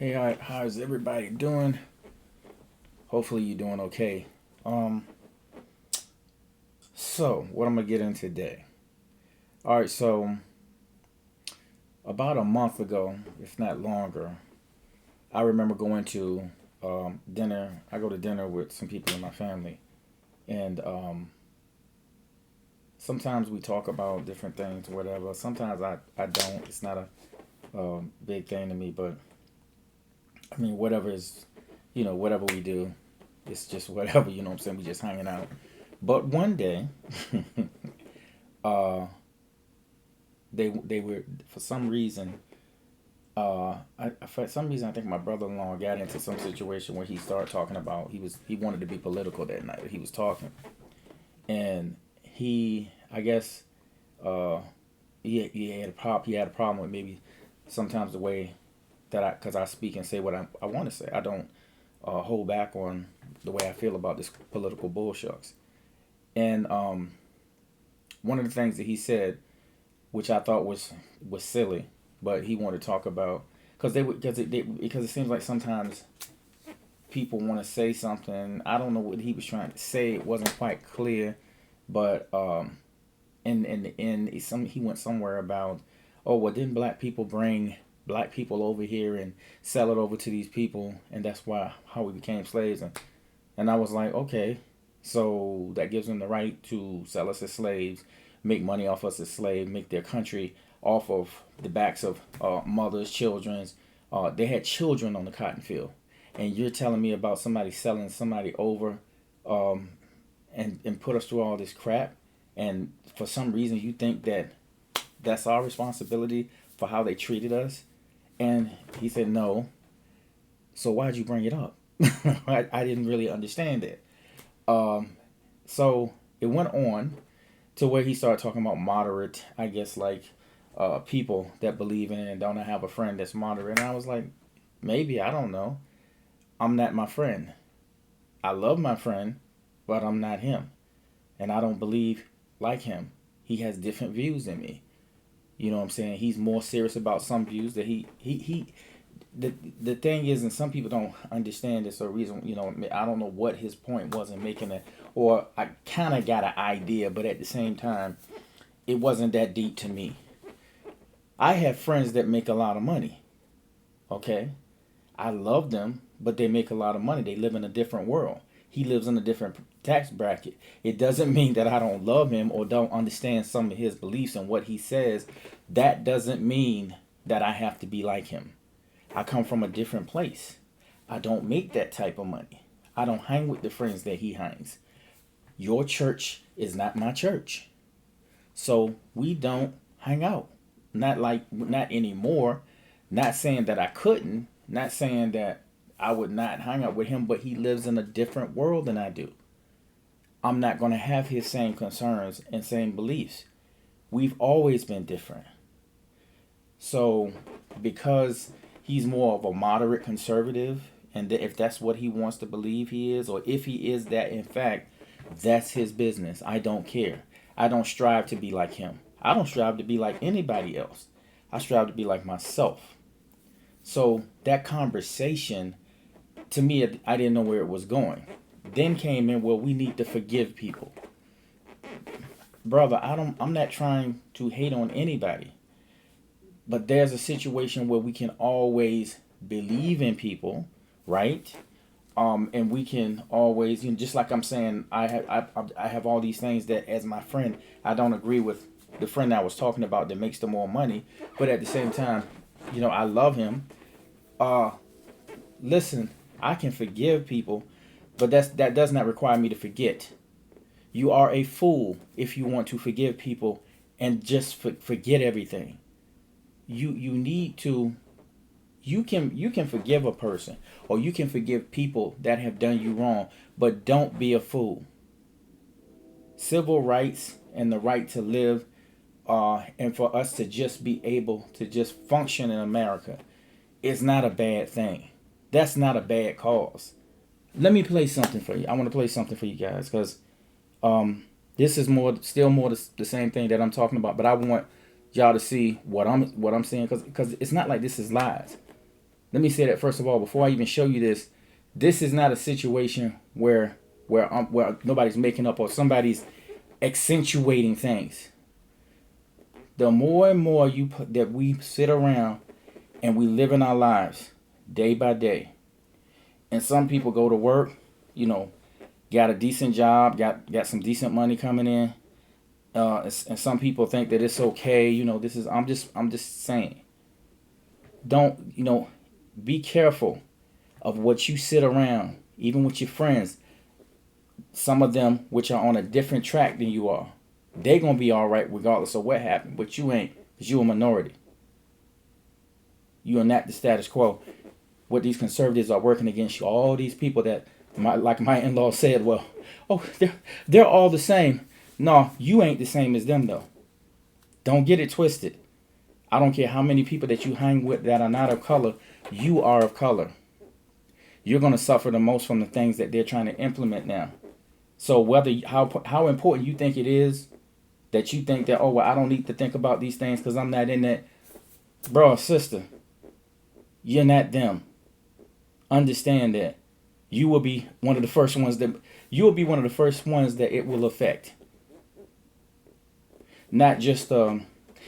Hey, how's everybody doing? Hopefully you're doing okay. Um, so what I'm gonna get in today? All right, so about a month ago, if not longer, I remember going to dinner. I go to dinner with some people in my family, and sometimes we talk about different things, whatever. Sometimes I don't. It's not a big thing to me, but I mean, whatever is, whatever we do, it's just whatever. You know what I'm saying? We just hanging out. But one day, uh, they were for some reason. For some reason, I think my brother-in-law got into some situation where he started talking about he wanted to be political that night. He was talking, and I guess uh, he had a problem with maybe sometimes the way that because I speak and say what I want to say. I don't hold back on the way I feel about this political bullshucks. And one of the things that he said, which I thought was silly, but he wanted to talk about because because it seems like sometimes people want to say something. I don't know what he was trying to say. It wasn't quite clear, but in the end, he went somewhere about, oh well, didn't black people bring black people over here and sell it over to these people, and that's why how we became slaves, and I was like, okay, so that gives them the right to sell us as slaves, make money off us as slaves, make their country off of the backs of mothers, children's. They had children on the cotton field, and you're telling me about somebody selling somebody over, um, and put us through all this crap, and for some reason you think that that's our responsibility for how they treated us. And he said no. So why'd you bring it up? I didn't really understand it. Um, so it went on to where he started talking about moderate, I guess, like people that believe in it and don't have a friend that's moderate. And I was like, maybe, I don't know. I'm not my friend. I love my friend, but I'm not him. And I don't believe like him. He has different views than me. You know what I'm saying? He's more serious about some views that he the thing is, and some people don't understand this or reason, I don't know what his point was in making it, or I kind of got an idea, but at the same time, it wasn't that deep to me. I have friends that make a lot of money, okay? I love them, but they make a lot of money. They live in a different world. He lives in a different tax bracket. It doesn't mean that I don't love him or don't understand some of his beliefs and what he says. That doesn't mean that I have to be like him. I come from a different place. I don't make that type of money. I don't hang with the friends that he hangs. Your church is not my church. So we don't hang out. Not anymore. Not saying that I couldn't, not saying that I would not hang out with him, but he lives in a different world than I do. I'm not going to have his same concerns and same beliefs. We've always been different. So, because he's more of a moderate conservative, and if that's what he wants to believe he is, or if he is that in fact, that's his business. I don't care. I don't strive to be like him. I don't strive to be like anybody else. I strive to be like myself. So, that conversation, to me, I didn't know where it was going. Then came in, well, we need to forgive people. Brother, I'm not trying to hate on anybody. But there's a situation where we can always believe in people, right? And we can always, just like I'm saying, I have all these things that as my friend, I don't agree with the friend I was talking about that makes the more money, but at the same time, I love him. Uh, Listen, I can forgive people, but that does not require me to forget. You are a fool if you want to forgive people and just forget everything. You need to, you can forgive a person, or you can forgive people that have done you wrong, but don't be a fool. Civil rights and the right to live, and for us to just be able to just function in America is not a bad thing. That's not a bad cause. Let me play something for you. I want to play something for you guys because this is still more the same thing that I'm talking about, but I want y'all to see what I'm seeing because it's not like this is lies. let me say that first of all before I even show you this. This is not a situation where nobody's making up or somebody's accentuating things. The more and more that we sit around and we live in our lives day by day, and some people go to work, you know, got a decent job, got some decent money coming in, and some people think that it's okay. You know, this is I'm just saying, don't be careful of what you sit around, even with your friends. Some of them which are on a different track than you are, they gonna be all right regardless of what happened, but you ain't, because you a minority. You are not the status quo. What these conservatives are working against you, all these people that, like my in-law said, well, oh, they're all the same. No, you ain't the same as them though. Don't get it twisted. I don't care how many people that you hang with that are not of color, you are of color. You're gonna suffer the most from the things that they're trying to implement now. So whether how important you think it is, that you think that, oh well, I don't need to think about these things because I'm not in that, bro, sister, you're not them. Understand that you will be one of the first ones that it will affect. Not just and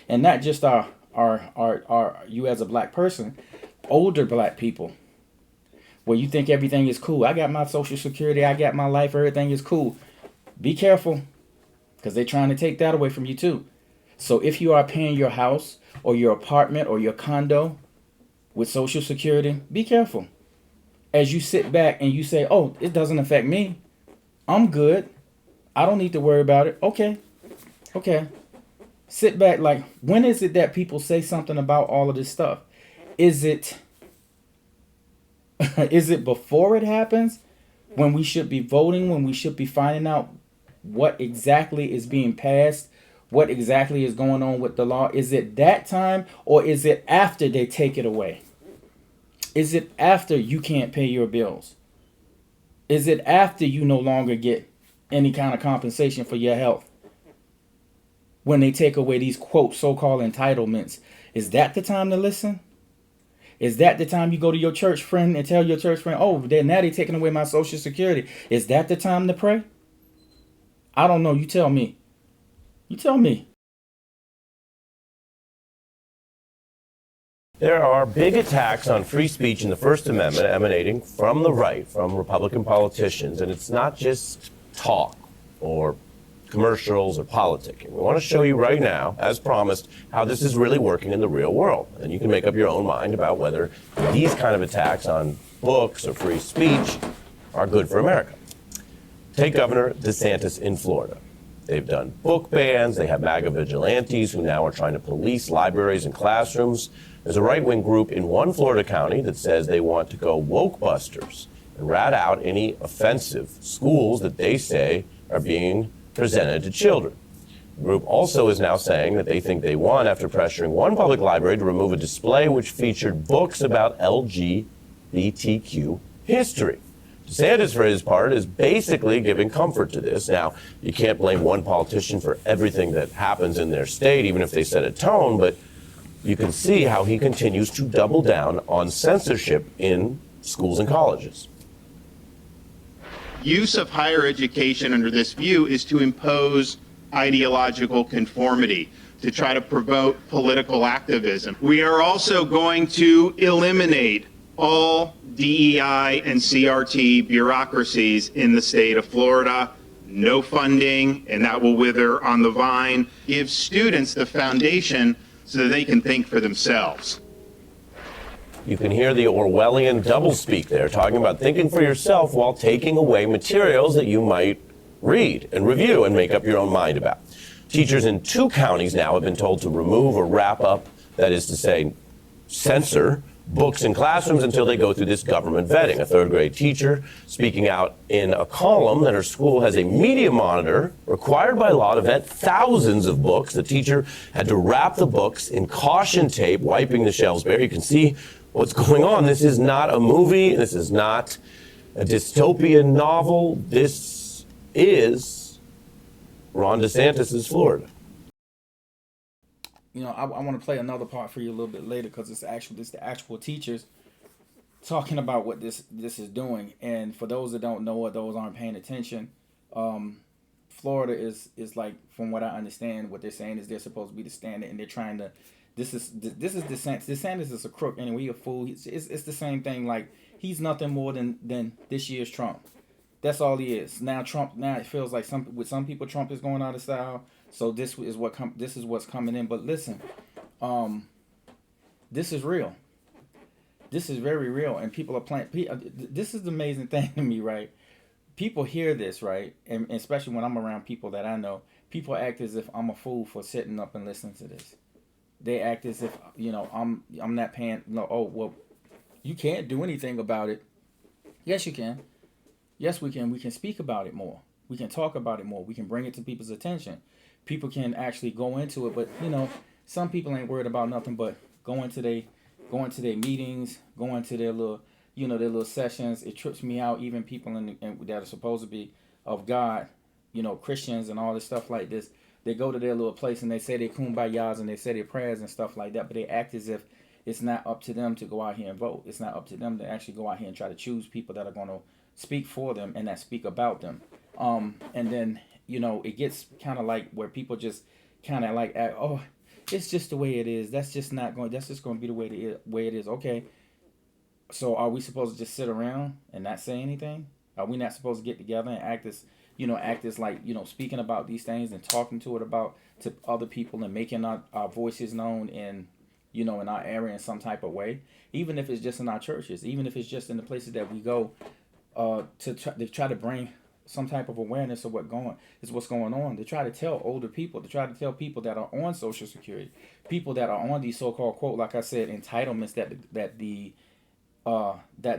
not just our you as a black person, older black people, where you think everything is cool. I got my Social Security, I got my life, everything is cool. Be careful, because they're trying to take that away from you too. So if you are paying your house or your apartment or your condo with Social Security, be careful. As you sit back and you say, oh, it doesn't affect me. I'm good. I don't need to worry about it. Okay. Sit back. Like, when is it that people say something about all of this stuff? Is it before it happens? When we should be voting, when we should be finding out what exactly is being passed, what exactly is going on with the law? Is it that time, or is it after they take it away? Is it after you can't pay your bills? Is it after you no longer get any kind of compensation for your health? When they take away these, quote, so-called entitlements, is that the time to listen? Is that the time you go to your church friend and tell your church friend, oh, now they're taking away my Social Security? Is that the time to pray? I don't know. You tell me. You tell me. There are big attacks on free speech in the First Amendment emanating from the right, from Republican politicians, and it's not just talk or commercials or politicking. We want to show you right now, as promised, how this is really working in the real world. And you can make up your own mind about whether these kind of attacks on books or free speech are good for America. Take Governor DeSantis in Florida. They've done book bans. They have MAGA vigilantes who now are trying to police libraries and classrooms. There's a right-wing group in one Florida county that says they want to go woke busters and rat out any offensive schools that they say are being presented to children. The group also is now saying that they think they won after pressuring one public library to remove a display which featured books about LGBTQ history. DeSantis, for his part, is basically giving comfort to this. Now, you can't blame one politician for everything that happens in their state, even if they set a tone, but you can see how he continues to double down on censorship in schools and colleges. Use of higher education under this view is to impose ideological conformity, to try to promote political activism. We are also going to eliminate all DEI and CRT bureaucracies in the state of Florida. No funding, and that will wither on the vine. Give students the foundation so that they can think for themselves. You can hear the Orwellian doublespeak there, talking about thinking for yourself while taking away materials that you might read and review and make up your own mind about. Teachers in 2 counties now have been told to remove or wrap up, that is to say, censor books in classrooms until they go through this government vetting. A 3rd grade teacher speaking out in a column that her school has a media monitor required by law to vet thousands of books. The teacher had to wrap the books in caution tape, wiping the shelves bare. You can see what's going on. This is not a movie. This is not a dystopian novel. This is Ron DeSantis' Florida. You know, I want to play another part for you a little bit later, because it's the actual teachers talking about what this is doing. And for those that don't know or those aren't paying attention, Florida is like, from what I understand, what they're saying is they're supposed to be the standard, and they're trying to. This is DeSantis. DeSantis is a crook anyway. He a fool. It's the same thing. Like, he's nothing more than this year's Trump. That's all he is. Now Trump. Now it feels like with some people Trump is going out of style. So this is what's coming in. But listen, this is real. This is very real, and people are playing. This is the amazing thing to me, right? People hear this, right, and especially when I'm around people that I know, people act as if I'm a fool for sitting up and listening to this. They act as if I'm not paying. No, oh well, you can't do anything about it. Yes, you can. Yes, we can. We can speak about it more. We can talk about it more. We can bring it to people's attention. People can actually go into it, but some people ain't worried about nothing but going to their meetings, going to their little their little sessions. It trips me out. Even people that are supposed to be of God, Christians and all this stuff like this. They go to their little place and they say their kumbayas and they say their prayers and stuff like that, but they act as if it's not up to them to go out here and vote. It's not up to them to actually go out here and try to choose people that are going to speak for them and that speak about them. And then it gets kind of like where people just kind of like act, oh, it's just the way it is. That's just going to be the way it is. Okay. So are we supposed to just sit around and not say anything? Are we not supposed to get together and act as like, speaking about these things and talking to other people and making our voices known in our area in some type of way, even if it's just in our churches, even if it's just in the places that we go, to try to bring some type of awareness of what's going on, to try to tell older people, to try to tell people that are on Social Security, people that are on these so-called, quote, like I said, entitlements that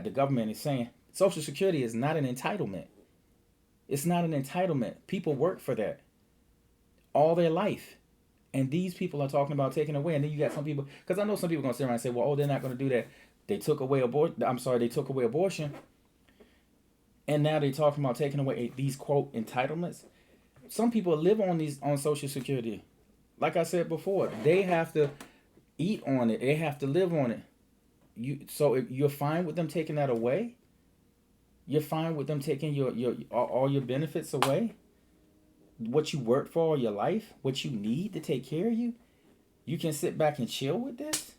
the government is saying. Social Security is not an entitlement. It's not an entitlement. People work for that all their life. And these people are talking about taking away. And then you got some people, because I know some people are going to sit around and say, well, oh, they're not going to do that. They took away abortion. And now they're talking about taking away these, quote, entitlements. Some people live on Social Security. Like I said before, they have to eat on it. They have to live on it. So if you're fine with them taking that away, you're fine with them taking all your benefits away, what you worked for all your life, what you need to take care of you. You can sit back and chill with this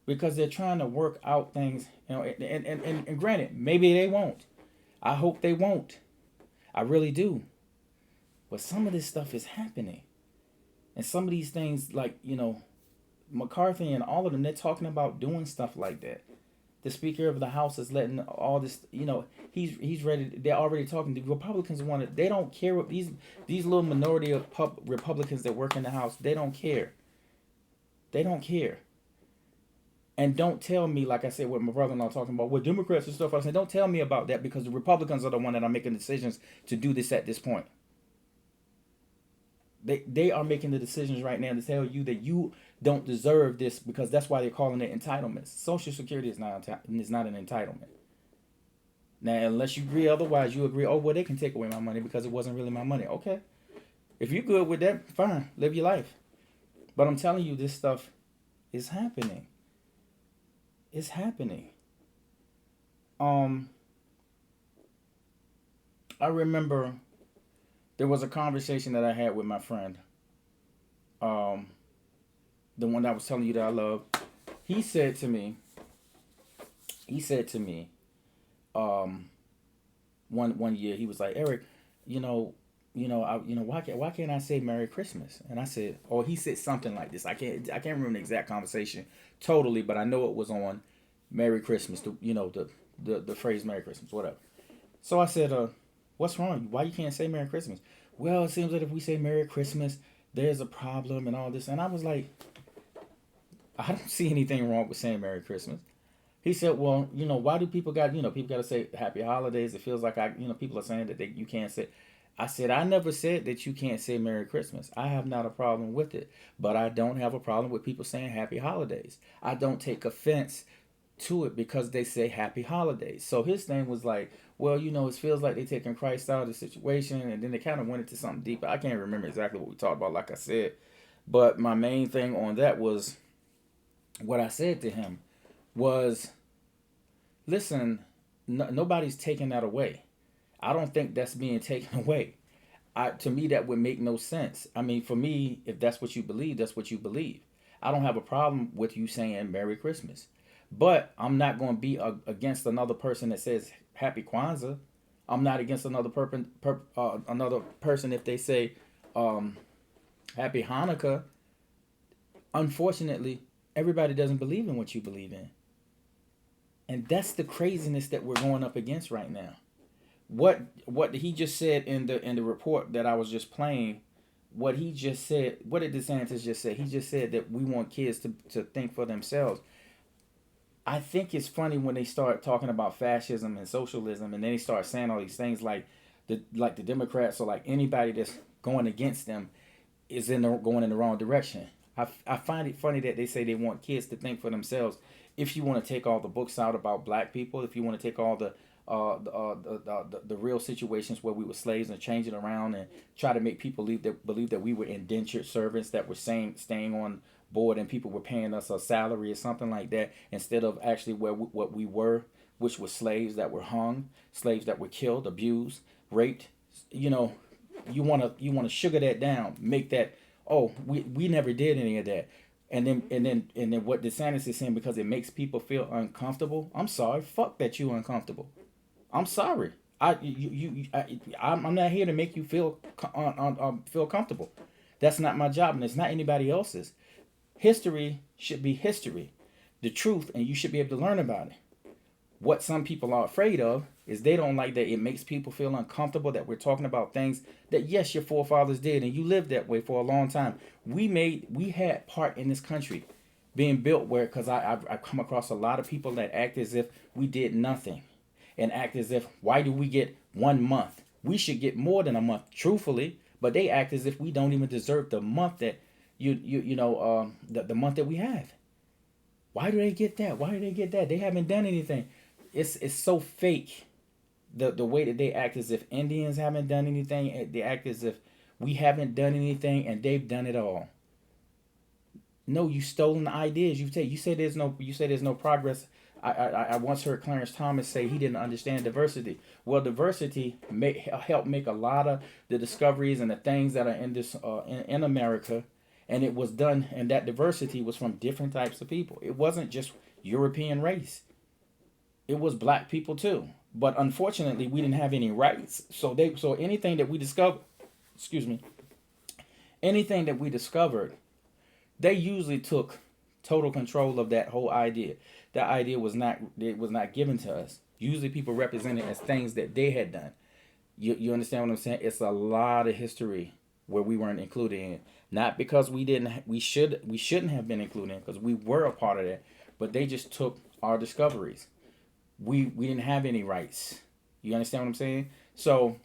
because they're trying to work out things. And granted, maybe they won't. I hope they won't. I really do. But some of this stuff is happening. And some of these things, like, McCarthy and all of them, they're talking about doing stuff like that. The Speaker of the House is letting all this, he's ready. They're already talking. The Republicans want it. They don't care what these little minority of Republicans that work in the House, they don't care. They don't care. And don't tell me, like I said, what my brother-in-law talking about, with Democrats and stuff. I said, don't tell me about that, because the Republicans are the one that are making decisions to do this at this point. They are making the decisions right now to tell you that you don't deserve this, because that's why they're calling it entitlements. Social Security is not an entitlement. Now, unless you agree otherwise, you agree, oh, well, they can take away my money because it wasn't really my money. Okay. If you're good with that, fine. Live your life. But I'm telling you, this stuff is happening. It's happening. I remember there was a conversation that I had with my friend. The one that I was telling you that I love. He said to me, one year, he was like, Eric, why can't I say Merry Christmas? And I said, or he said something like this. I can't remember the exact conversation totally, but I know it was on Merry Christmas. The phrase Merry Christmas, whatever. So I said, what's wrong? Why you can't say Merry Christmas? Well, it seems that if we say Merry Christmas, there's a problem and all this. And I was like, I don't see anything wrong with saying Merry Christmas. He said, well, why do people got to say Happy Holidays? It feels like people are saying that you can't say. I said, I never said that you can't say Merry Christmas. I have not a problem with it, but I don't have a problem with people saying Happy Holidays. I don't take offense to it because they say Happy Holidays. So his thing was like, well, it feels like they're taking Christ out of the situation, and then they kind of went into something deeper. I can't remember exactly what we talked about, like I said, but my main thing on that was what I said to him was, Listen, nobody's taking that away. I don't think that's being taken away. To me, that would make no sense. I mean, for me, if that's what you believe, that's what you believe. I don't have a problem with you saying Merry Christmas, but I'm not going to be against another person that says Happy Kwanzaa. I'm not against another person if they say Happy Hanukkah. Unfortunately, everybody doesn't believe in what you believe in, and that's the craziness that we're going up against right now. What he just said in the report that I was just playing, what he just said, what did DeSantis just say? He just said that we want kids to think for themselves. I think it's funny when they start talking about fascism and socialism, and then they start saying all these things like the Democrats or like anybody that's going against them is going in the wrong direction. I find it funny that they say they want kids to think for themselves. If you want to take all the books out about black people, if you want to take all the real situations where we were slaves and change it around and try to make people believe that we were indentured servants that were staying on board and people were paying us a salary or something like that instead of actually what we were, which were slaves that were hung, slaves that were killed, abused, raped. You know, you want to sugar that down, make that, oh, we never did any of that. And then what DeSantis is saying, because it makes people feel uncomfortable. I'm sorry, fuck that you uncomfortable. I'm sorry. I'm not here to make you feel comfortable. That's not my job, and it's not anybody else's. History should be history, the truth, and you should be able to learn about it. What some people are afraid of is they don't like that it makes people feel uncomfortable that we're talking about things that, yes, your forefathers did and you lived that way for a long time. We had part in this country being built where, because I've come across a lot of people that act as if we did nothing and act as if, why do we get 1 month? We should get more than a month, truthfully, but they act as if we don't even deserve the month that the month that we have. Why do they get that? Why do they get that? They haven't done anything. It's so fake. The way that they act as if Indians haven't done anything. They act as if we haven't done anything and they've done it all. No, you stolen the ideas. You say there's no progress. I once heard Clarence Thomas say he didn't understand diversity. Well, diversity helped make a lot of the discoveries and the things that are in this in America, and it was done. And that diversity was from different types of people. It wasn't just European race. It was black people too. But unfortunately, we didn't have any rights. So anything that we discovered, excuse me, anything that we discovered, they usually took total control of that whole idea. That idea was not given to us. Usually people represent it as things that they had done. You understand what I'm saying? It's a lot of history where we weren't included in. Not because we shouldn't have been included in, because we were a part of that, but they just took our discoveries. We didn't have any rights. You understand what I'm saying? So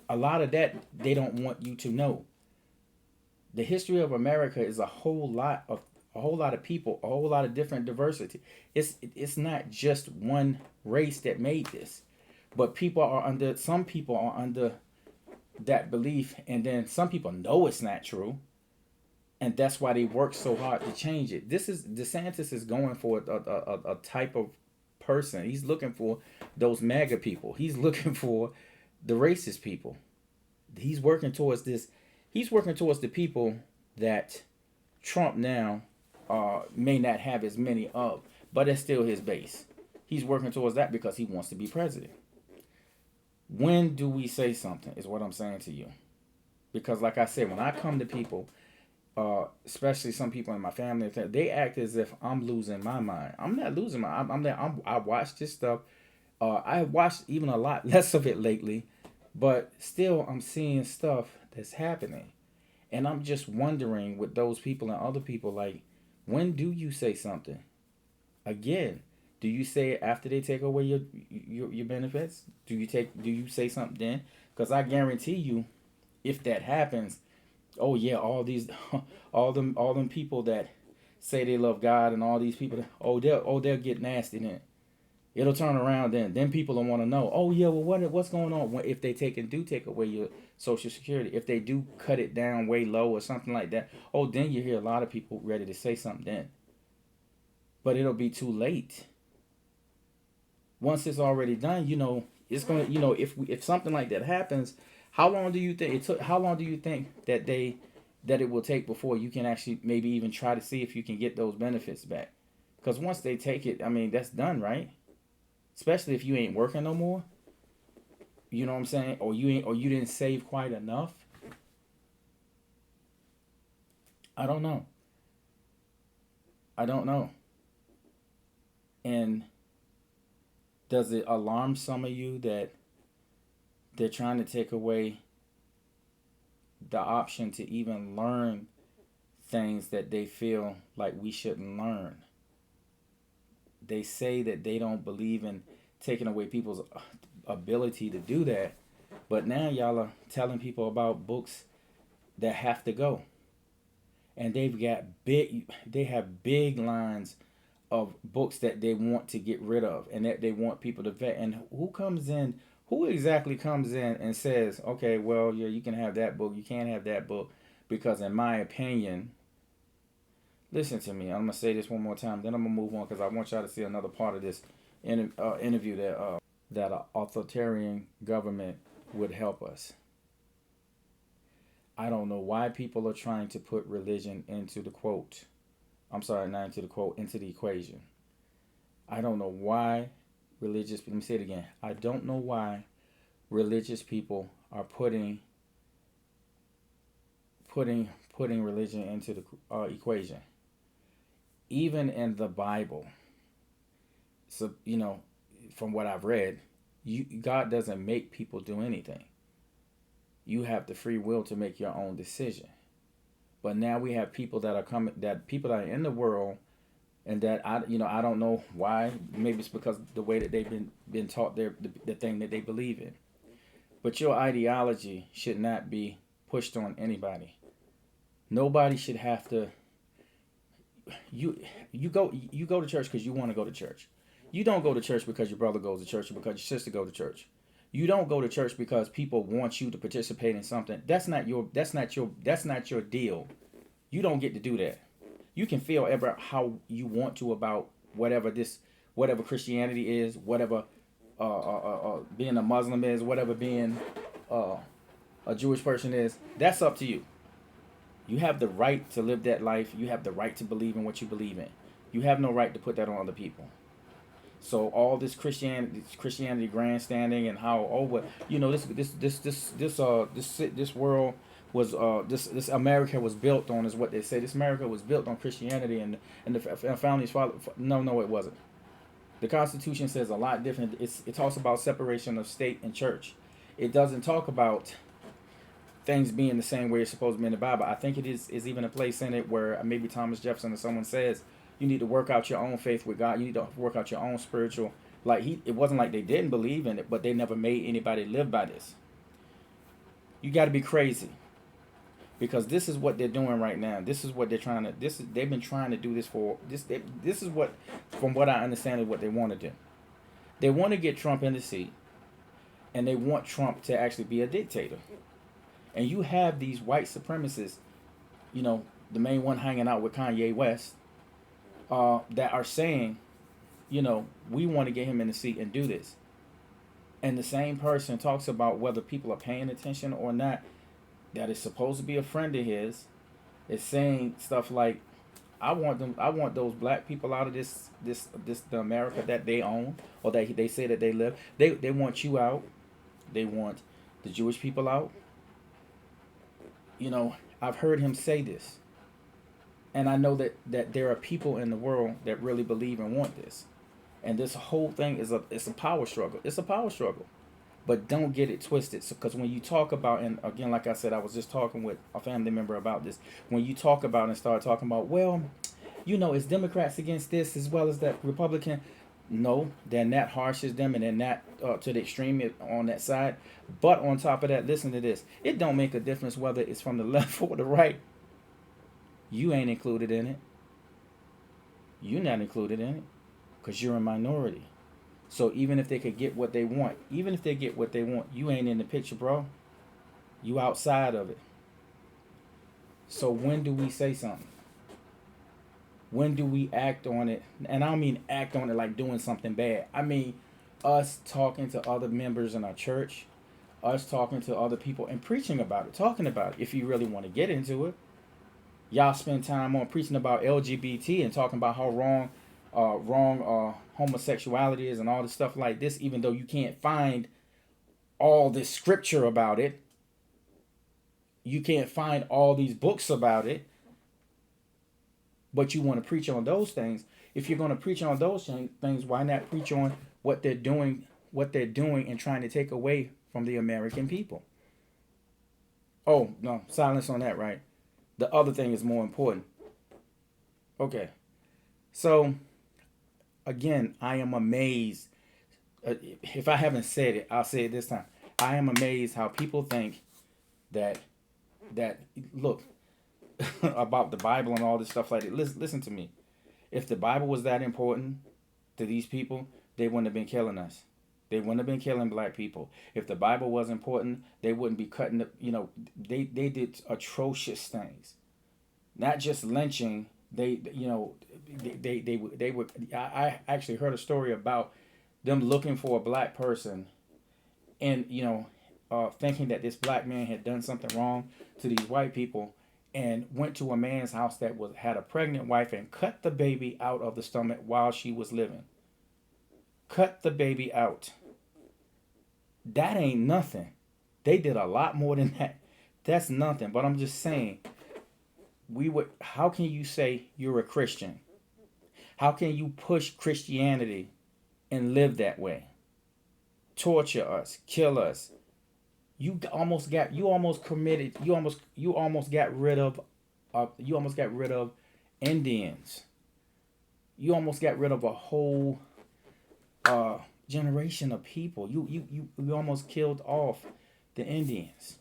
a lot of that they don't want you to know. The history of America is a whole lot of people, a whole lot of different diversity. It's not just one race that made this, but some people are under that belief, and then some people know it's not true, and that's why they work so hard to change it. DeSantis is going for a type of person. He's looking for those MAGA people. He's looking for the racist people. He's working towards this. He's working towards the people that Trump now may not have as many of, but it's still his base. He's working towards that because he wants to be president. When do we say something is what I'm saying to you. Because like I said, when I come to people, especially some people in my family, they act as if I'm losing my mind. I'm not losing my mind. I watch this stuff. I watched even a lot less of it lately, but still I'm seeing stuff that's happening. And I'm just wondering with those people and other people, like, when do you say something? Again, do you say it after they take away your benefits? Do you say something then? Because I guarantee you, if that happens, oh yeah, all them people that say they love God and all these people, they'll get nasty then. It'll turn around then. Then people will want to know, oh yeah, well what's going on if they do take away your Social Security, if they do cut it down way low or something like that. Oh, then you hear a lot of people ready to say something then. But it'll be too late. Once it's already done, it's gonna, if something like that happens, how long do you think it took? How long do you think that it will take before you can actually maybe even try to see if you can get those benefits back? Because once they take it, I mean, that's done, right? Especially if you ain't working no more. You know what I'm saying? Or you didn't save quite enough. I don't know. I don't know. And does it alarm some of you that they're trying to take away the option to even learn things that they feel like we shouldn't learn? They say that they don't believe in taking away people's ability to do that, but now y'all are telling people about books that have to go, and they have big lines of books that they want to get rid of and that they want people to vet. And who exactly comes in and says, okay, well, yeah, you can have that book, you can't have that book, because in my opinion, listen to me, I'm gonna say this one more time, then I'm gonna move on, because I want y'all to see another part of this interview that an authoritarian government would help us. I don't know why people are trying to put religion into the quote. I'm sorry, not into the quote, into the equation. I don't know why let me say it again. I don't know why religious people are putting religion into the equation. Even in the Bible, so from what I've read, God doesn't make people do anything. You have the free will to make your own decision. But now we have people that are in the world, and that I don't know why. Maybe it's because the way that they've been taught the thing that they believe in. But your ideology should not be pushed on anybody. Nobody should have to. You go to church because you want to go to church. You don't go to church because your brother goes to church or because your sister goes to church. You don't go to church because people want you to participate in something. That's not your deal. You don't get to do that. You can feel ever how you want to about whatever Christianity is, whatever being a Muslim is, whatever being a Jewish person is. That's up to you. You have the right to live that life. You have the right to believe in what you believe in. You have no right to put that on other people. So all this Christianity grandstanding and how this world was this America was built on, is what they say. This America was built on Christianity and the founding fathers. No, it wasn't. The Constitution says a lot different. It talks about separation of state and church. It doesn't talk about things being the same way it's supposed to be in the Bible. I think it is even a place in it where maybe Thomas Jefferson or someone says you need to work out your own faith with God. You need to work out your own spiritual. It wasn't like they didn't believe in it, but they never made anybody live by this. You got to be crazy, because this is what they're doing right now. This is what they're trying to. They've been trying to do this for this. This is what, from what I understand, is what they want to do. They want to get Trump in the seat, and they want Trump to actually be a dictator. And you have these white supremacists, the main one hanging out with Kanye West, that are saying, we want to get him in the seat and do this. And the same person talks about whether people are paying attention or not, that is supposed to be a friend of his, is saying stuff like, I want those black people out of this the America that they own, or that they say that they live. They want you out. They want the Jewish people out. I've heard him say this. And I know that there are people in the world that really believe and want this. And this whole thing it's a power struggle. It's a power struggle. But don't get it twisted. Because when you talk about, and again, like I said, I was just talking with a family member about this. When you talk about and start talking about, well, it's Democrats against this as well as that Republican. No, they're not harsh as them, and they're not to the extreme on that side. But on top of that, listen to this. It don't make a difference whether it's from the left or the right. You ain't included in it. You're not included in it because you're a minority. So even if they could get what they want, you ain't in the picture, bro. You outside of it. So when do we say something? When do we act on it? And I don't mean act on it like doing something bad. I mean, us talking to other members in our church, us talking to other people and preaching about it, talking about it. If you really want to get into it, y'all spend time on preaching about LGBT and talking about how wrong homosexuality is and all this stuff like this, even though you can't find all this scripture about it. You can't find all these books about it, but you want to preach on those things. If you're going to preach on those things, why not preach on what they're doing and trying to take away from the American people? Oh, no, silence on that, right? The other thing is more important. Okay. So, again, I am amazed. If I haven't said it, I'll say it this time. I am amazed how people think that look about the Bible and all this stuff like that. Listen to me. If the Bible was that important to these people, they wouldn't have been killing us. They wouldn't have been killing black people. If the Bible was important, they wouldn't be cutting the, they did atrocious things. Not just lynching. They would. I actually heard a story about them looking for a black person and, thinking that this black man had done something wrong to these white people, and went to a man's house that had a pregnant wife and cut the baby out of the stomach while she was living. Cut the baby out. That ain't nothing. They did a lot more than that. That's nothing. But I'm just saying, how can you say you're a Christian? How can you push Christianity and live that way? Torture us, kill us. You almost got rid of Indians. You almost got rid of a whole generation of people. You almost killed off the Indians.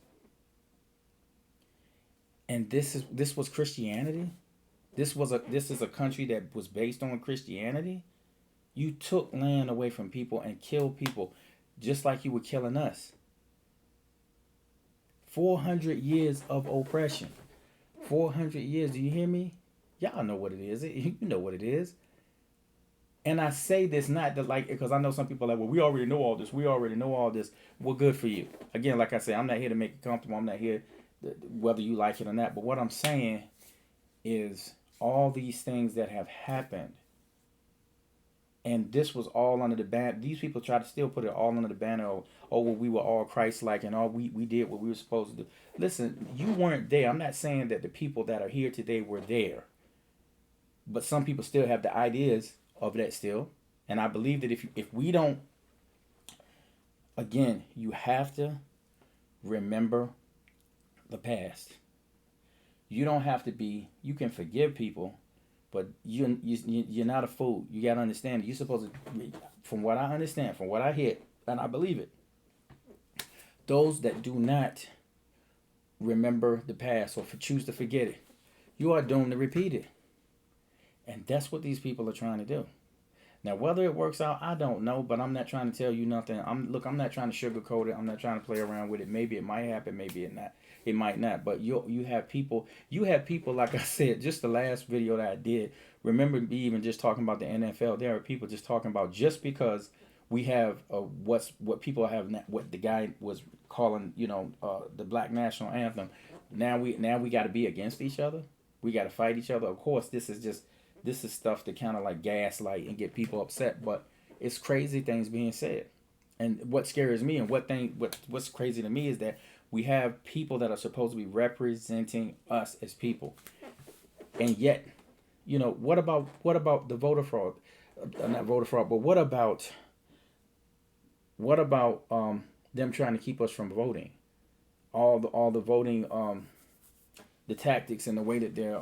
And this was Christianity? This is a country that was based on Christianity? You took land away from people and killed people just like you were killing us. 400 years of oppression. 400 years. Do you hear me? Y'all know what it is. You know what it is. And I say this not because I know some people are like, well, we already know all this. We already know all this. Well, good for you. Again, like I say, I'm not here to make it comfortable. I'm not here whether you like it or not. But what I'm saying is all these things that have happened. And this was all under the banner. These people try to still put it all under the banner of, well, we were all Christ-like and all we did what we were supposed to do. Listen, you weren't there. I'm not saying that the people that are here today were there. But some people still have the ideas of that still. And I believe that if we don't, again, you have to remember the past. You don't have to be, you can forgive people, but you're not a fool. You got to understand it. You're supposed to, from what I understand, from what I hear, and I believe it, those that do not remember the past or choose to forget it, you are doomed to repeat it. And that's what these people are trying to do. Now, whether it works out, I don't know, but I'm not trying to tell you nothing. I'm not trying to sugarcoat it. I'm not trying to play around with it. Maybe it might happen, maybe it not. It might not. But you have people, like I said, just the last video that I did, remember me even just talking about the NFL, there are people just talking about just because we have what people have, what the guy was calling, the Black National Anthem. Now we got to be against each other. We got to fight each other. Of course, this is stuff to kind of like gaslight and get people upset, but it's crazy things being said. And what scares me and what's crazy to me is that we have people that are supposed to be representing us as people, and yet, what about the voter fraud? Not voter fraud, but what about them trying to keep us from voting? All the voting, the tactics and the way that they're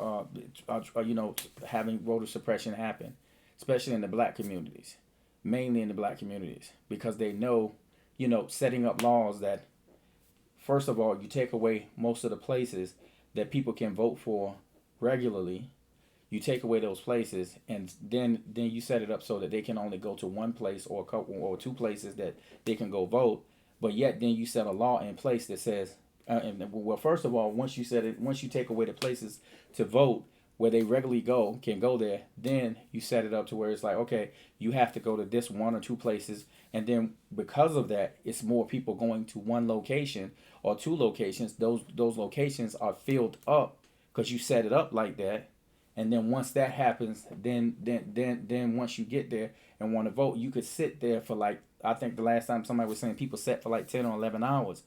having voter suppression happen, especially in the black communities, mainly in the black communities, because they know, setting up laws that, first of all, you take away most of the places that people can vote for regularly. You take away those places, and then you set it up so that they can only go to one place or a couple or two places that they can go vote. But yet, then you set a law in place that says, first of all, once you take away the places to vote, where they regularly can go there. Then you set it up to where it's like, okay, you have to go to this one or two places, and then because of that, it's more people going to one location or two locations. Those locations are filled up because you set it up like that. And then once that happens, then once you get there and want to vote, you could sit there for like, I think the last time somebody was saying people sat for like 10 or 11 hours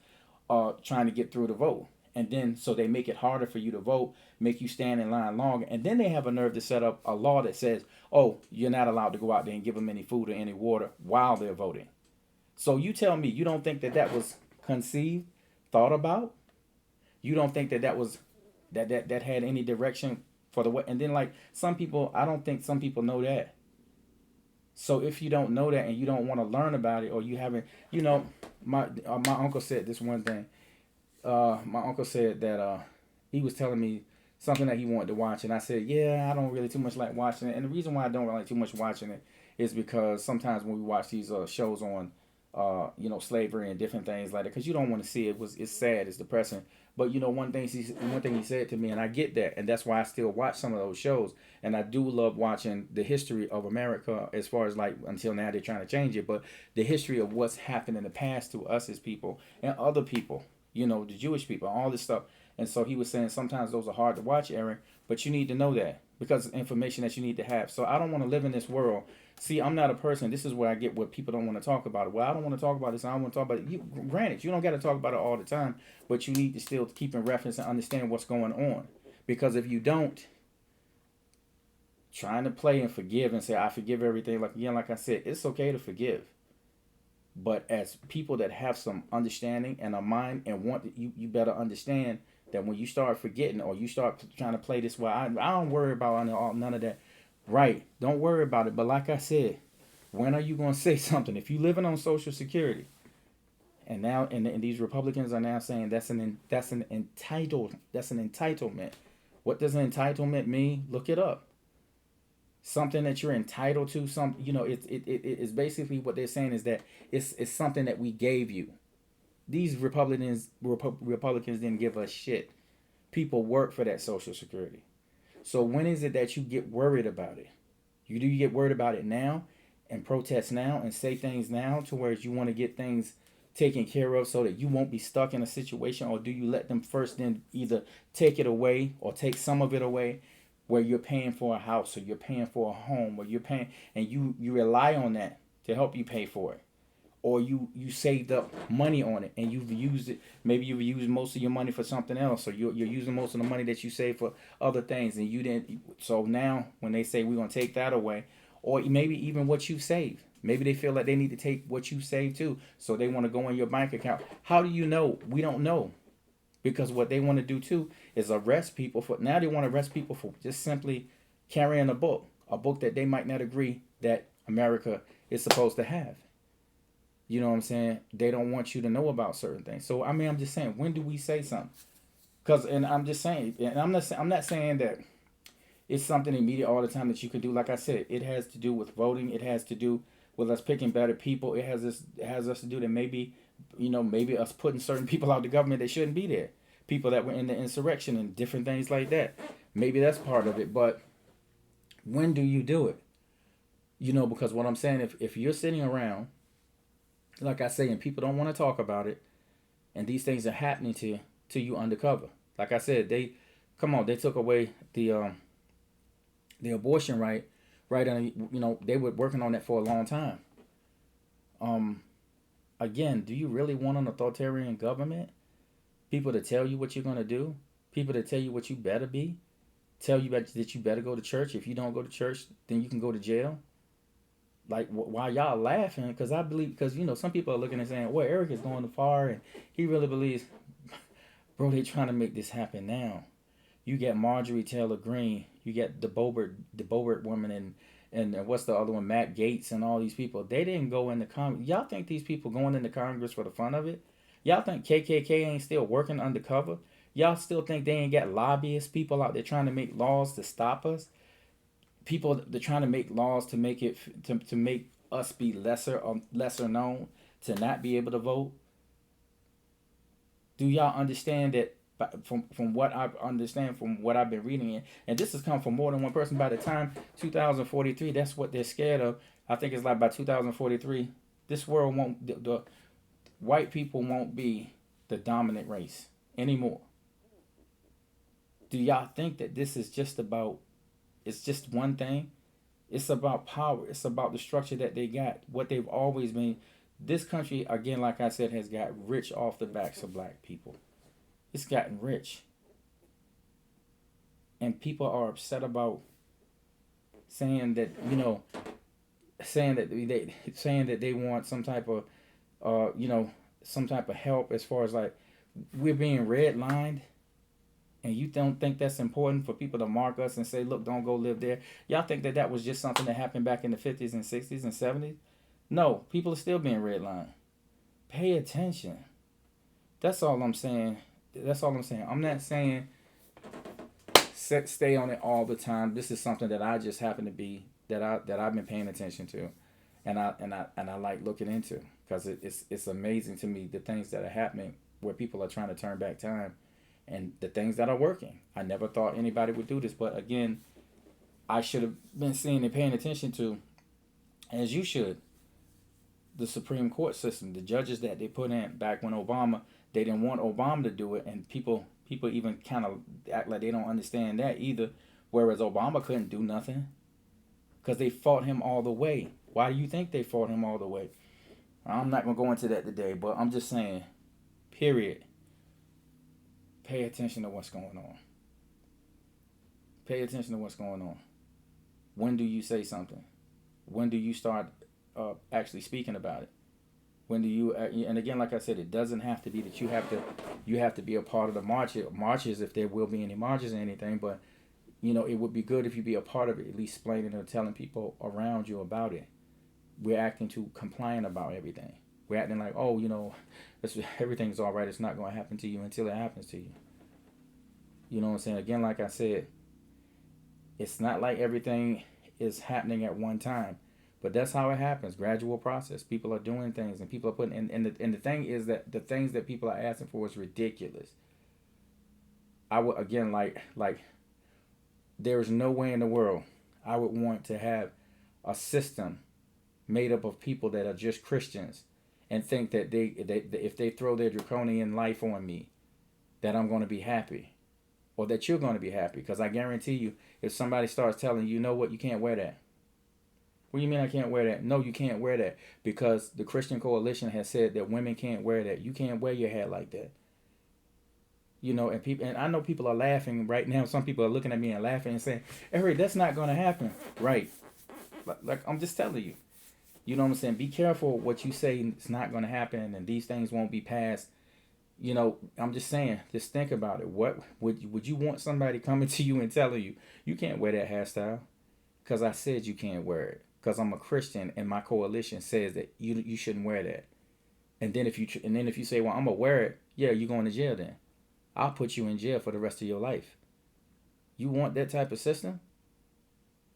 trying to get through the vote. And then so they make it harder for you to vote, make you stand in line longer. And then they have a nerve to set up a law that says, oh, you're not allowed to go out there and give them any food or any water while they're voting. So you tell me, you don't think that that was conceived, thought about? You don't think that that was that had any direction for the way? And then like some people, I don't think some people know that. So if you don't know that and you don't want to learn about it, or you haven't, my uncle said this one thing. My uncle said that he was telling me something that he wanted to watch, and I said, yeah, I don't really too much like watching it. And the reason why I don't really like too much watching it is because sometimes when we watch these shows on slavery and different things like that, because you don't want to see it. It's sad, it's depressing. But one thing he said to me, and I get that, and that's why I still watch some of those shows. And I do love watching the history of America, as far as like until now they're trying to change it, but the history of what's happened in the past to us as people and other people, the Jewish people, all this stuff. And so he was saying sometimes those are hard to watch, Aaron, but you need to know that because it's information that you need to have. So I don't want to live in this world. See, I'm not a person. This is where I get what people don't want to talk about. Well, I don't want to talk about this. I don't want to talk about it. Granted, you don't got to talk about it all the time, but you need to still keep in reference and understand what's going on. Because if you don't, trying to play and forgive and say, I forgive everything. Like I said, it's okay to forgive. But as people that have some understanding and a mind and you better understand that when you start forgetting or you start trying to play this way, I don't worry about none of that. Right. Don't worry about it. But like I said, when are you going to say something? If you're living on Social Security, and now and these Republicans are now saying that's an entitlement. What does an entitlement mean? Look it up. Something that you're entitled to. It's basically what they're saying is that it's something that we gave you. These Republicans didn't give us shit. People work for that Social Security. So when is it that you get worried about it? You get worried about it now and protest now and say things now to where you want to get things taken care of so that you won't be stuck in a situation, or do you let them first then either take it away or take some of it away where you're paying for a house or you're paying for a home or you're paying and you rely on that to help you pay for it? Or you saved up money on it and you've used it. Maybe you've used most of your money for something else, or you're using most of the money that you saved for other things, and you didn't. So now when they say we're gonna take that away, or maybe even what you saved, maybe they feel like they need to take what you saved too, so they want to go in your bank account. How do you know? We don't know, because what they want to do too is arrest people for. Now they want to arrest people for just simply carrying a book that they might not agree that America is supposed to have. You know what I'm saying? They don't want you to know about certain things. So I mean, I'm just saying, when do we say something? And I'm just saying, and I'm not saying that it's something immediate all the time that you can do. Like I said, it has to do with voting. It has to do with us picking better people. It has us to do that maybe us putting certain people out of the government that shouldn't be there. People that were in the insurrection and different things like that. Maybe that's part of it. But when do you do it? Because what I'm saying, if you're sitting around, like I say, and people don't want to talk about it, and these things are happening to you undercover. Like I said, they took away the abortion right, and they were working on that for a long time. Again, do you really want an authoritarian government? People to tell you what you're gonna do, people to tell you what you better be, tell you that you better go to church. If you don't go to church, then you can go to jail. Like, why y'all laughing? Because I believe, some people are looking and saying, well, Eric is going too far and he really believes, bro, they trying to make this happen now. You get Marjorie Taylor Greene, you get the Boebert woman, and what's the other one, Matt Gaetz, and all these people. They didn't go into Congress. Y'all think these people going into Congress for the fun of it? Y'all think KKK ain't still working undercover? Y'all still think they ain't got lobbyists, people out there trying to make laws to stop us? People they're trying to make laws to make it to make us be lesser known, to not be able to vote. Do y'all understand that But from what I understand, from what I've been reading, and this has come from more than one person. By the time 2043, that's what they're scared of. I think it's like by 2043, this world won't, the white people won't be the dominant race anymore. Do y'all think that this is just about, it's just one thing? It's about power. It's about the structure that they got, what they've always been. This country, again, like I said, has got rich off the backs of black people. It's gotten rich. And people are upset about saying that, saying that they want some type of, some type of help as far as like we're being redlined. And you don't think that's important for people to mark us and say, look, don't go live there? Y'all think that that was just something that happened back in the 50s and 60s and 70s? No, people are still being redlined. Pay attention. That's all I'm saying. That's all I'm saying. I'm not saying stay on it all the time. This is something that I just happen to be, that I've been paying attention to, and I like looking into, because it's amazing to me the things that are happening where people are trying to turn back time, and the things that are working. I never thought anybody would do this, but again, I should have been seeing and paying attention to, as you should, the Supreme Court system, the judges that they put in back when Obama, they didn't want Obama to do it, and people even kind of act like they don't understand that either, whereas Obama couldn't do nothing because they fought him all the way. Why do you think they fought him all the way? I'm not going to go into that today, but I'm just saying, period. Pay attention to what's going on. Pay attention to what's going on. When do you say something? When do you start actually speaking about it? When do you? And again, like I said, it doesn't have to be that you have to be a part of the marches if there will be any marches or anything. But it would be good if you be a part of it, at least explaining or telling people around you about it. We're acting too compliant about everything. We're acting like, everything's all right. It's not going to happen to you until it happens to you. You know what I'm saying? Again, like I said, it's not like everything is happening at one time. But that's how it happens. Gradual process. People are doing things, and people are putting. And the thing is that the things that people are asking for is ridiculous. I would, again, like there is no way in the world I would want to have a system made up of people that are just Christians and think that they if they throw their draconian life on me, that I'm going to be happy, or that you're going to be happy. Because I guarantee you, if somebody starts telling you, know what, you can't wear that. What do you mean I can't wear that? No, you can't wear that because the Christian Coalition has said that women can't wear that. You can't wear your hair like that. And people, and I know people are laughing right now. Some people are looking at me and laughing and saying, Eric, that's not going to happen. Right. Like I'm just telling you. You know what I'm saying? Be careful what you say. It's not going to happen, and these things won't be passed. I'm just saying, just think about it. What would you want somebody coming to you and telling you can't wear that hairstyle? Because I said you can't wear it. Because I'm a Christian and my coalition says that you shouldn't wear that. And then if you say, well, I'm gonna wear it, yeah, you're going to jail then. I'll put you in jail for the rest of your life. You want that type of system?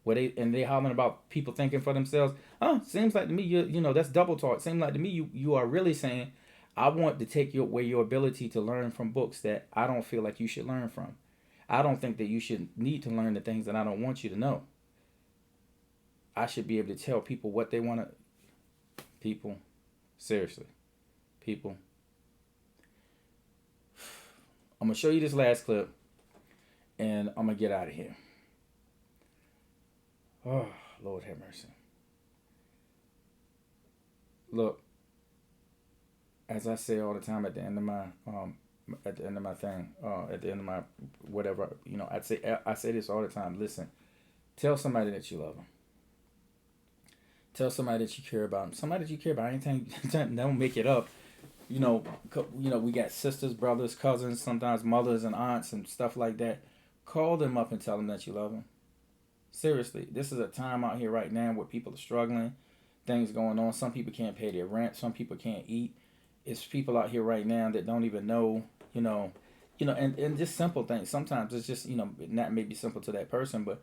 Where they hollering about people thinking for themselves. Seems like to me that's double talk. Seems like to me you are really saying, I want to take away your ability to learn from books that I don't feel like you should learn from. I don't think that you should need to learn the things that I don't want you to know. I should be able to tell people what they want to. People, seriously, people. I'm going to show you this last clip, and I'm going to get out of here. Oh, Lord have mercy. Look, as I say all the time at the end of my at the end of my whatever, I say this all the time. Listen, tell somebody that you love them. Tell somebody that you care about them. Somebody that you care about. Anything, don't make it up. We got sisters, brothers, cousins, sometimes mothers and aunts and stuff like that. Call them up and tell them that you love them. Seriously, this is a time out here right now where people are struggling. Things going on. Some people can't pay their rent. Some people can't eat. It's people out here right now that don't even know, and just simple things. Sometimes it's just, not maybe simple to that person, but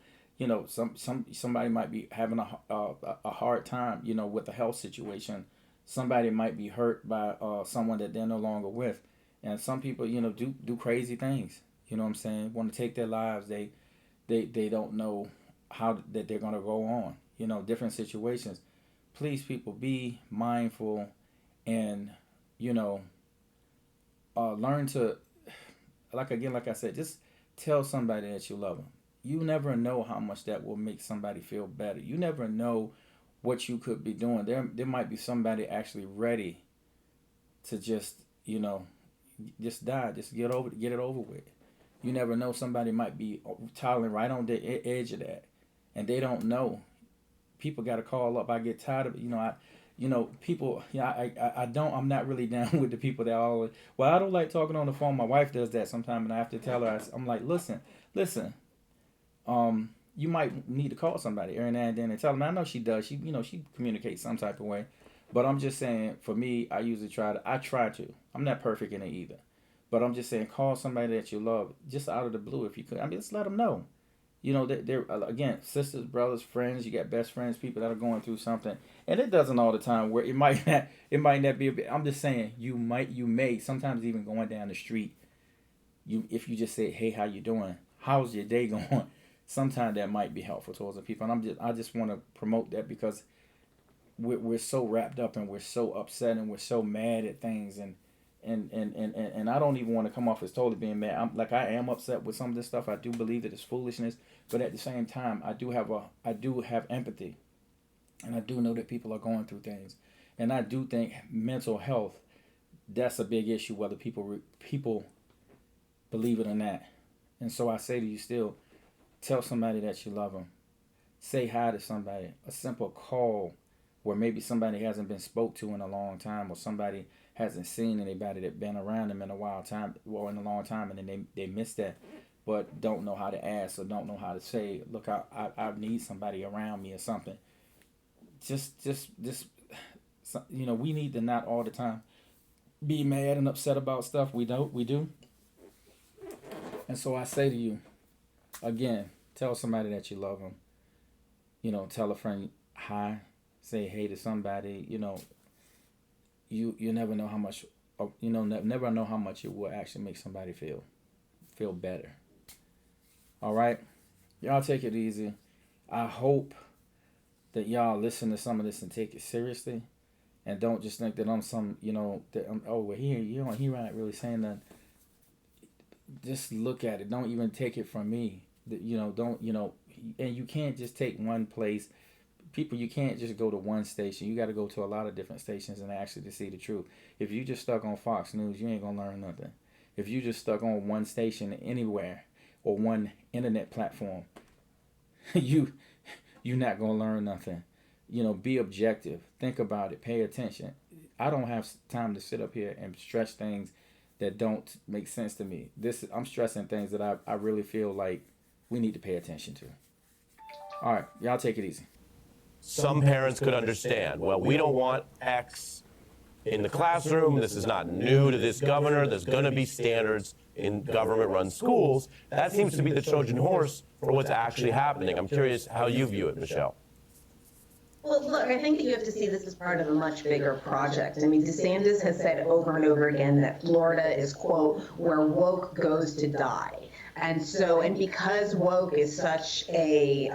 somebody might be having a hard time, with the health situation. Somebody might be hurt by someone that they're no longer with, And some people, do crazy things. You know what I'm saying? Want to take their lives. They don't know how that they're gonna go on. Different situations. Please, people, be mindful and you know learn to, like I said, just tell somebody that you love them. You never know how much that will make somebody feel better. You never know what you could be doing. There might be somebody actually ready to just die, just get it over with. You never know. Somebody might be toddling right on the edge of that, and they don't know. People got to call up. I get tired of it. People. I'm not really down with the people that always. Well, I don't like talking on the phone. My wife does that sometimes, and I have to tell her. I'm like, listen. You might need to call somebody every now and then and tell them. I know she does. She communicates some type of way, but I'm just saying. For me, I usually try to. I'm not perfect in it either, but I'm just saying, call somebody that you love just out of the blue if you could. I mean, just let them know. They're again, sisters, brothers, friends. You got best friends, people that are going through something, and it doesn't all the time. Where it might not be a bit. I'm just saying, you may sometimes even going down the street. If you just say, hey, how you doing? How's your day going? Sometimes that might be helpful towards the people, and I just want to promote that because we're so wrapped up and we're so upset and we're so mad at things and I don't even want to come off as totally being mad. I am upset with some of this stuff. I do believe that it's foolishness, but at the same time, I do have empathy, and I do know that people are going through things, and I do think mental health, that's a big issue whether people believe it or not. And so I say to you still, tell somebody that you love them. Say hi to somebody. A simple call where maybe somebody hasn't been spoke to in a long time, or somebody hasn't seen anybody that been around them in a long time, and then they miss that, but don't know how to ask or don't know how to say, look, I need somebody around me or something. Just we need to not all the time be mad and upset about stuff. We do. And so I say to you, again, tell somebody that you love them. Tell a friend hi, say hey to somebody. You never know how much. Never know how much it will actually make somebody feel better. All right, y'all take it easy. I hope that y'all listen to some of this and take it seriously, and don't just think that I'm some that I'm he not really saying that. Just look at it. Don't even take it from me. Don't and you can't just take one place. People, you can't just go to one station. You got to go to a lot of different stations and actually to see the truth. If you just stuck on Fox News, you ain't gonna learn nothing. If you just stuck on one station anywhere or one internet platform, you're not gonna learn nothing. Be objective. Think about it. Pay attention. I don't have time to sit up here and stress things that don't make sense to me. I'm stressing things that I really feel like we need to pay attention to. All right, y'all take it easy. Some parents could understand, well, we don't want X in the classroom. This is not new to this governor. There's going to be standards in government-run schools. That seems to be the Trojan horse for what's actually happening. I'm curious how you view it, Michelle. Well, look, I think that you have to see this as part of a much bigger project. I mean, DeSantis has said over and over again that Florida is, quote, where woke goes to die. And because woke is such a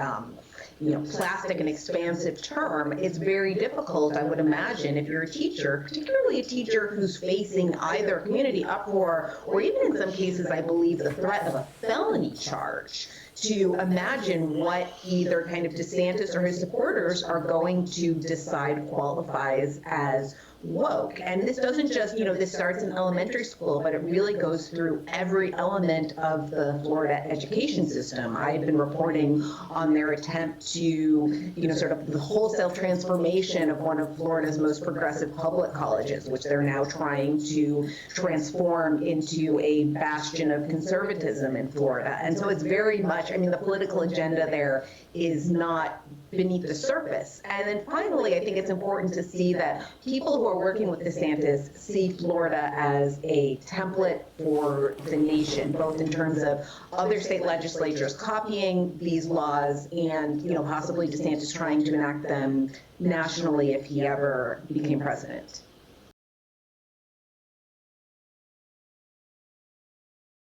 plastic and expansive term, it's very difficult, I would imagine, if you're a teacher, particularly a teacher who's facing either community uproar or even in some cases, I believe, the threat of a felony charge, to imagine what either kind of DeSantis or his supporters are going to decide qualifies as woke. And this doesn't just, this starts in elementary school, but it really goes through every element of the Florida education system. I've been reporting on their attempt to, sort of the wholesale transformation of one of Florida's most progressive public colleges, which they're now trying to transform into a bastion of conservatism in Florida. And so it's very much, the political agenda there is not beneath the surface. And then finally, I think it's important to see that people who are working with DeSantis see Florida as a template for the nation, both in terms of other state legislatures copying these laws and, possibly DeSantis trying to enact them nationally if he ever became president.